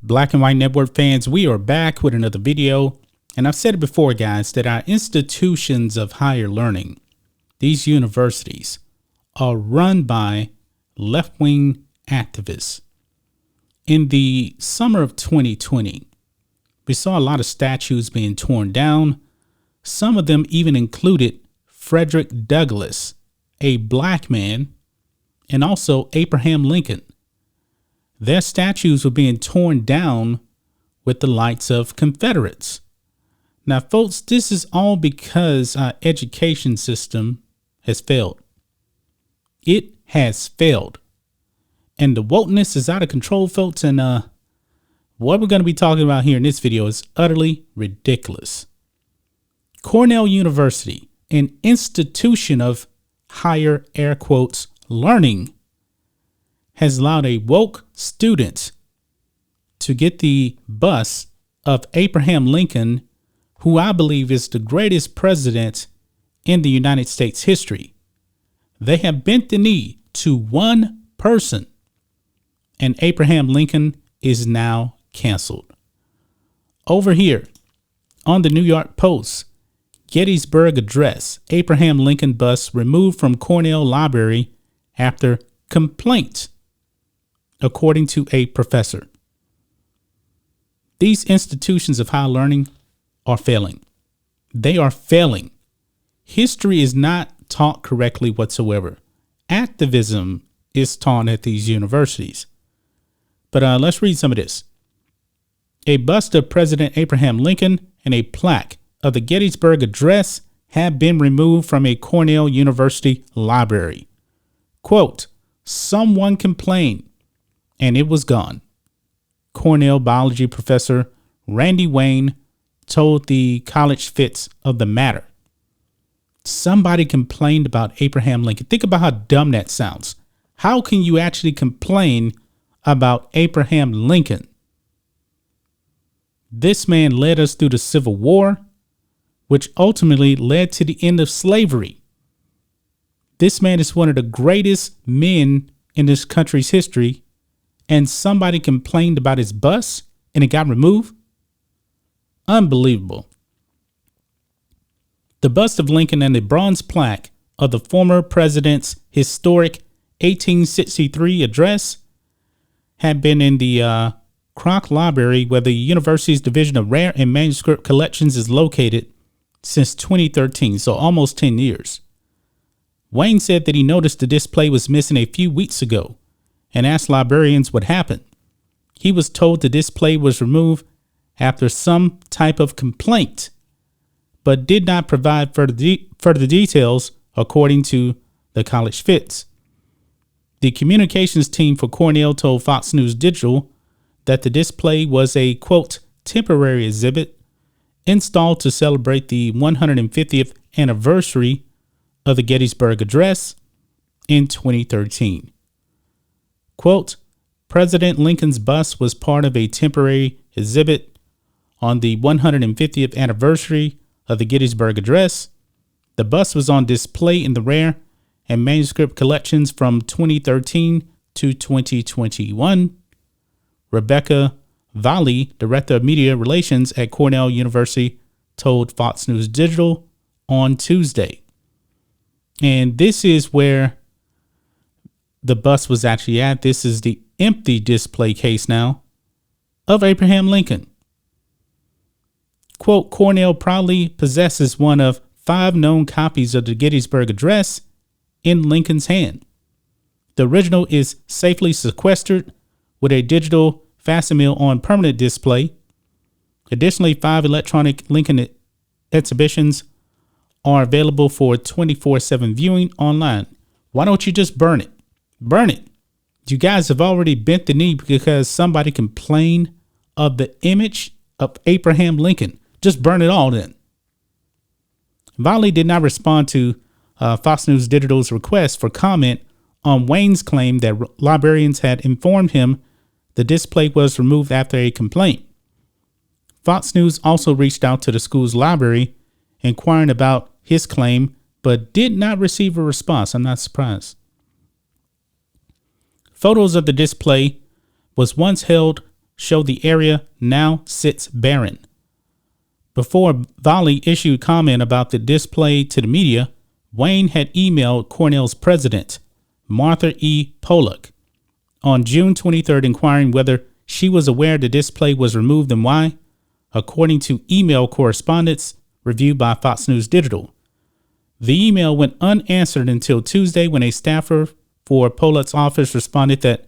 Black and White Network fans, we are back with another video. And I've said it before, guys, that our institutions of higher learning, these universities, are run by left-wing activists. In the summer of 2020, we saw a lot of statues being torn down. Some of them even included Frederick Douglass, a black man, and also Abraham Lincoln. Their statues were being torn down with the likes of Confederates. Now, folks, this is all because our education system has failed. It has failed. And the wokeness is out of control, folks. And what we're going to be talking about here in this video is utterly ridiculous. Cornell University, an institution of higher air quotes learning, has allowed a woke student to get the bust of Abraham Lincoln, who I believe is the greatest president in the United States history. They have bent the knee to one person, and Abraham Lincoln is now canceled. Over here on the New York Post, Gettysburg Address, Abraham Lincoln bust removed from Cornell Library after complaint, according to a professor. These institutions of higher learning are failing. They are failing. History is not taught correctly whatsoever. Activism is taught at these universities. But let's read some of this. A bust of President Abraham Lincoln and a plaque of the Gettysburg Address have been removed from a Cornell University library. Quote, someone complained and it was gone. Cornell biology professor Randy Wayne told the College Fits of the matter. Somebody complained about Abraham Lincoln. Think about how dumb that sounds. How can you actually complain about Abraham Lincoln? This man led us through the Civil War, which ultimately led to the end of slavery. This man is one of the greatest men in this country's history, and somebody complained about his bust and it got removed? Unbelievable. The bust of Lincoln and the bronze plaque of the former president's historic 1863 address had been in the Kroc Library, where the university's Division of Rare and Manuscript Collections is located, since 2013, so almost 10 years. Wayne said that he noticed the display was missing a few weeks ago and asked librarians what happened. He was told the display was removed after some type of complaint, but did not provide further details, according to the College Fits. The communications team for Cornell told Fox News Digital that the display was a, quote, temporary exhibit installed to celebrate the 150th anniversary of the Gettysburg Address in 2013. Quote, President Lincoln's bust was part of a temporary exhibit on the 150th anniversary of the Gettysburg Address. The bust was on display in the Rare and Manuscript Collections from 2013 to 2021. Rebecca Valli, Director of Media Relations at Cornell University, told Fox News Digital on Tuesday. And this is where the bust was actually at. This is the empty display case now of Abraham Lincoln. Quote, Cornell proudly possesses one of 5 known copies of the Gettysburg Address in Lincoln's hand. The original is safely sequestered with a digital facsimile on permanent display. Additionally, 5 electronic Lincoln exhibitions are available for 24/7 viewing online. Why don't you just burn it? Burn it. You guys have already bent the knee because somebody complained of the image of Abraham Lincoln. Just burn it all then. Valli did not respond to Fox News Digital's request for comment on Wayne's claim that librarians had informed him the display was removed after a complaint. Fox News also reached out to the school's library inquiring about his claim, but did not receive a response. I'm not surprised. Photos of the display was once held show the area now sits barren. Before Volley issued comment about the display to the media, Wayne had emailed Cornell's president, Martha E. Pollock, on June 23rd, inquiring whether she was aware the display was removed and why, according to email correspondence reviewed by Fox News Digital. The email went unanswered until Tuesday when a staffer for Pollock's office responded that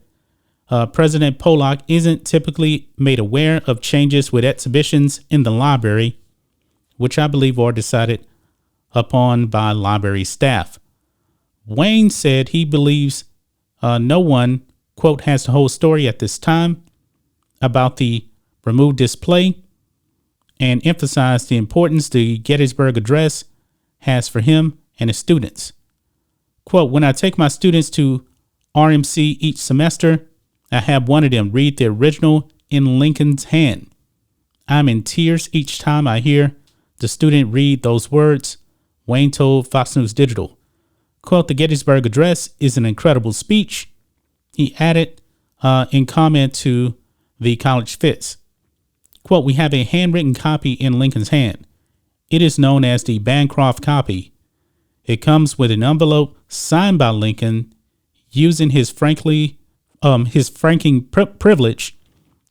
President Pollock isn't typically made aware of changes with exhibitions in the library, which I believe are decided upon by library staff. Wayne said he believes no one, quote, has the whole story at this time about the removed display, and emphasized the importance the Gettysburg Address has for him and his students. Quote, when I take my students to RMC each semester, I have one of them read the original in Lincoln's hand. I'm in tears each time I hear the student read those words, Wayne told Fox News Digital. Quote, the Gettysburg Address is an incredible speech, he added in comment to the College Fits. Quote, we have a handwritten copy in Lincoln's hand. It is known as the Bancroft copy. It comes with an envelope signed by Lincoln using his franking privilege,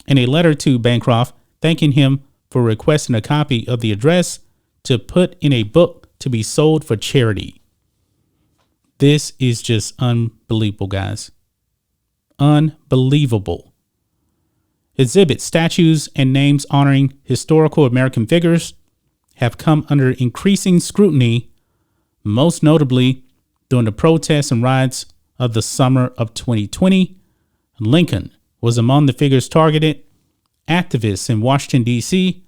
and a letter to Bancroft thanking him for requesting a copy of the address to put in a book to be sold for charity. This is just unbelievable, guys. Unbelievable. Exhibits, statues, and names honoring historical American figures have come under increasing scrutiny, most notably during the protests and riots of the summer of 2020. Lincoln was among the figures targeted. Activists in Washington, D.C.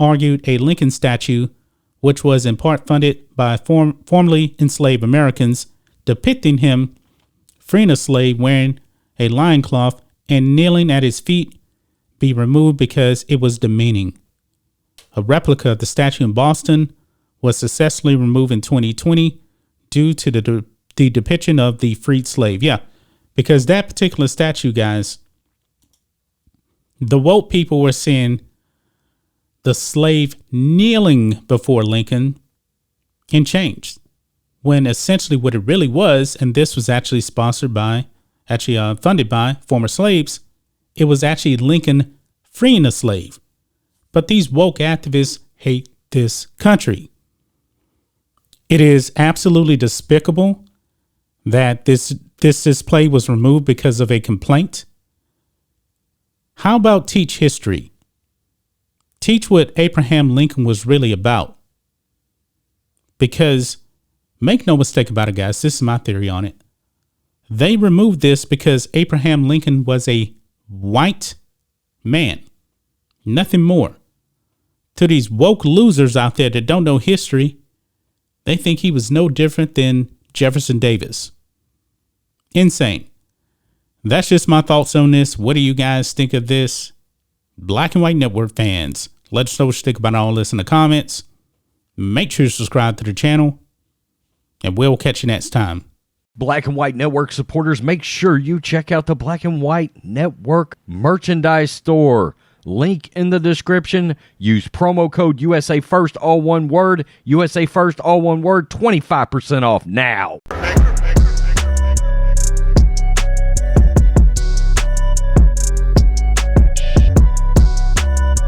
argued a Lincoln statue, which was in part funded by formerly enslaved Americans, depicting him freeing a slave wearing a loincloth and kneeling at his feet, be removed because it was demeaning. A replica of the statue in Boston was successfully removed in 2020 due to the depiction of the freed slave. Yeah, because that particular statue, guys, the woke people were seeing the slave kneeling before Lincoln in chains, when essentially what it really was, and this was actually funded by former slaves, it was actually Lincoln freeing a slave. But these woke activists hate this country. It is absolutely despicable that this display was removed because of a complaint. How about teach history? Teach what Abraham Lincoln was really about. Because make no mistake about it, guys, this is my theory on it. They removed this because Abraham Lincoln was a white man. Nothing more. To these woke losers out there that don't know history, they think he was no different than Jefferson Davis. Insane. That's just my thoughts on this. What do you guys think of this? Black and White Network fans, let us know what you think about all this in the comments. Make sure you subscribe to the channel, and we'll catch you next time. Black and White Network supporters, make sure you check out the Black and White Network merchandise store. Link in the description. Use promo code USA First, all one word. USA First, all one word. 25% off now.